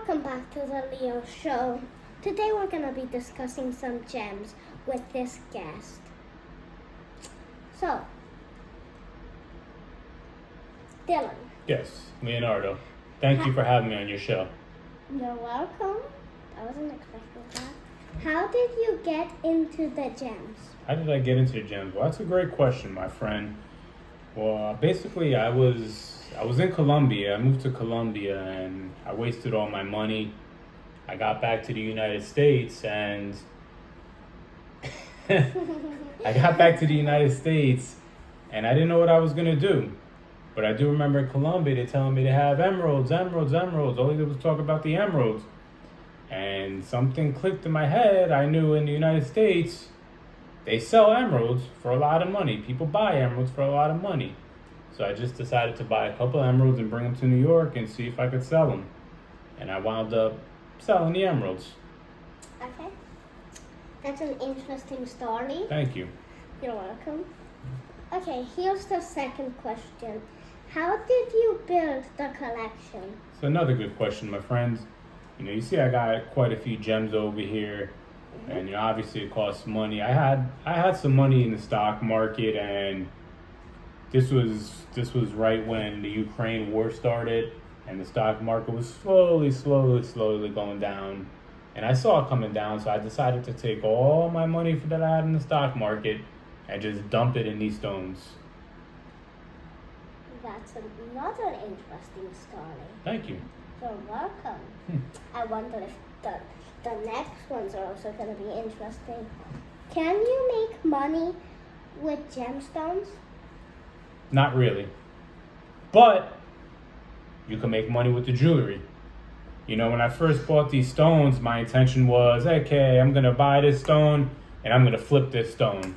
Welcome back to the Leo Show. Today we're going to be discussing some gems with this guest. So, Dylan. Yes, Leonardo. Thank you for having me on your show. You're welcome. I wasn't expecting that. How did you get into the gems? How did I get into gems? Well, that's a great question, my friend. Well, basically, I was in Colombia. I moved to Colombia, and I wasted all my money. I got back to the United States, and I didn't know what I was gonna do. But I do remember in Colombia, they're telling me to have emeralds. All they did was talk about the emeralds. And something clicked in my head. I knew in the United States, they sell emeralds for a lot of money. People buy emeralds for a lot of money. So I just decided to buy a couple of emeralds and bring them to New York and see if I could sell them. And I wound up selling the emeralds. Okay. That's an interesting story. Thank you. You're welcome. Okay, here's the second question. How did you build the collection? So another good question, my friends. You see I got quite a few gems over here. And obviously it costs money. I had some money in the stock market, and this was right when the Ukraine war started, and the stock market was slowly going down. And I saw it coming down, so I decided to take all my money that I had in the stock market and just dump it in these stones. That's another interesting story. Thank you. You're welcome. I wonder if the next ones are also going to be interesting. Can you make money with gemstones? Not really. But you can make money with the jewelry. When I first bought these stones, my intention was, okay, I'm going to buy this stone and I'm going to flip this stone.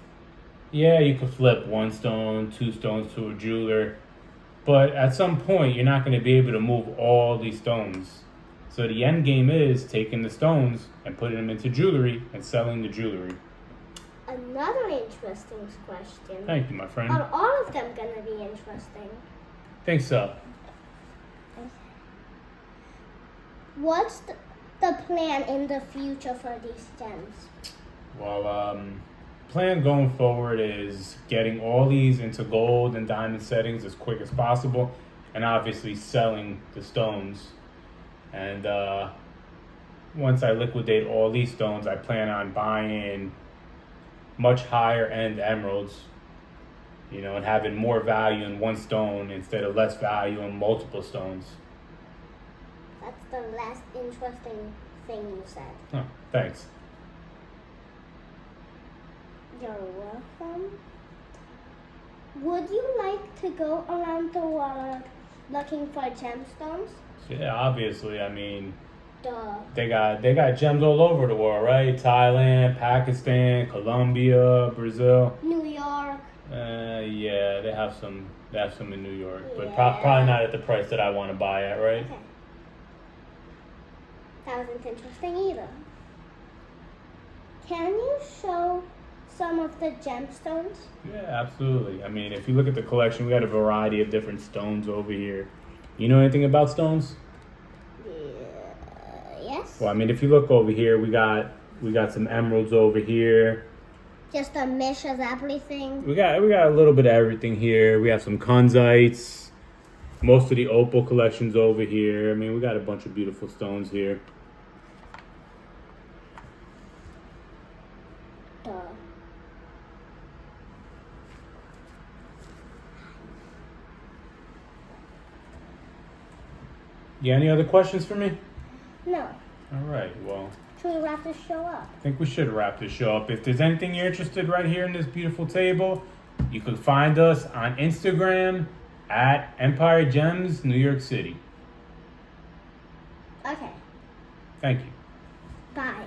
Yeah, you could flip one stone, two stones to a jeweler. But at some point, you're not going to be able to move all these stones. So the end game is taking the stones and putting them into jewelry and selling the jewelry. Another interesting question. Thank you, my friend. Are all of them going to be interesting? Think so. What's the plan in the future for these gems? Well, plan going forward is getting all these into gold and diamond settings as quick as possible, and obviously selling the stones. And once I liquidate all these stones, I plan on buying much higher end emeralds, and having more value in one stone instead of less value in multiple stones. That's the last interesting thing you said. Oh, thanks. You're welcome. Would you like to go around the world looking for gemstones? Yeah, obviously. Duh. They got gems all over the world, right? Thailand, Pakistan, Colombia, Brazil. New York. Yeah, they have some in New York, but Yeah. probably not at the price that I want to buy at, right? Okay. That wasn't interesting either. Can you show some of the gemstones? Yeah, absolutely. If you look at the collection, we got a variety of different stones over here. You know anything about stones? Yes. Well, if you look over here, we got some emeralds over here. Just a mix of everything. We got a little bit of everything here. We have some kunzites. Most of the opal collection's over here. We got a bunch of beautiful stones here. Duh. You got any other questions for me? No. All right, well, Should we wrap this show up? I think we should wrap this show up. If there's anything you're interested right here in this beautiful table, you can find us on Instagram at Empire Gems, New York City. Okay. Thank you. Bye.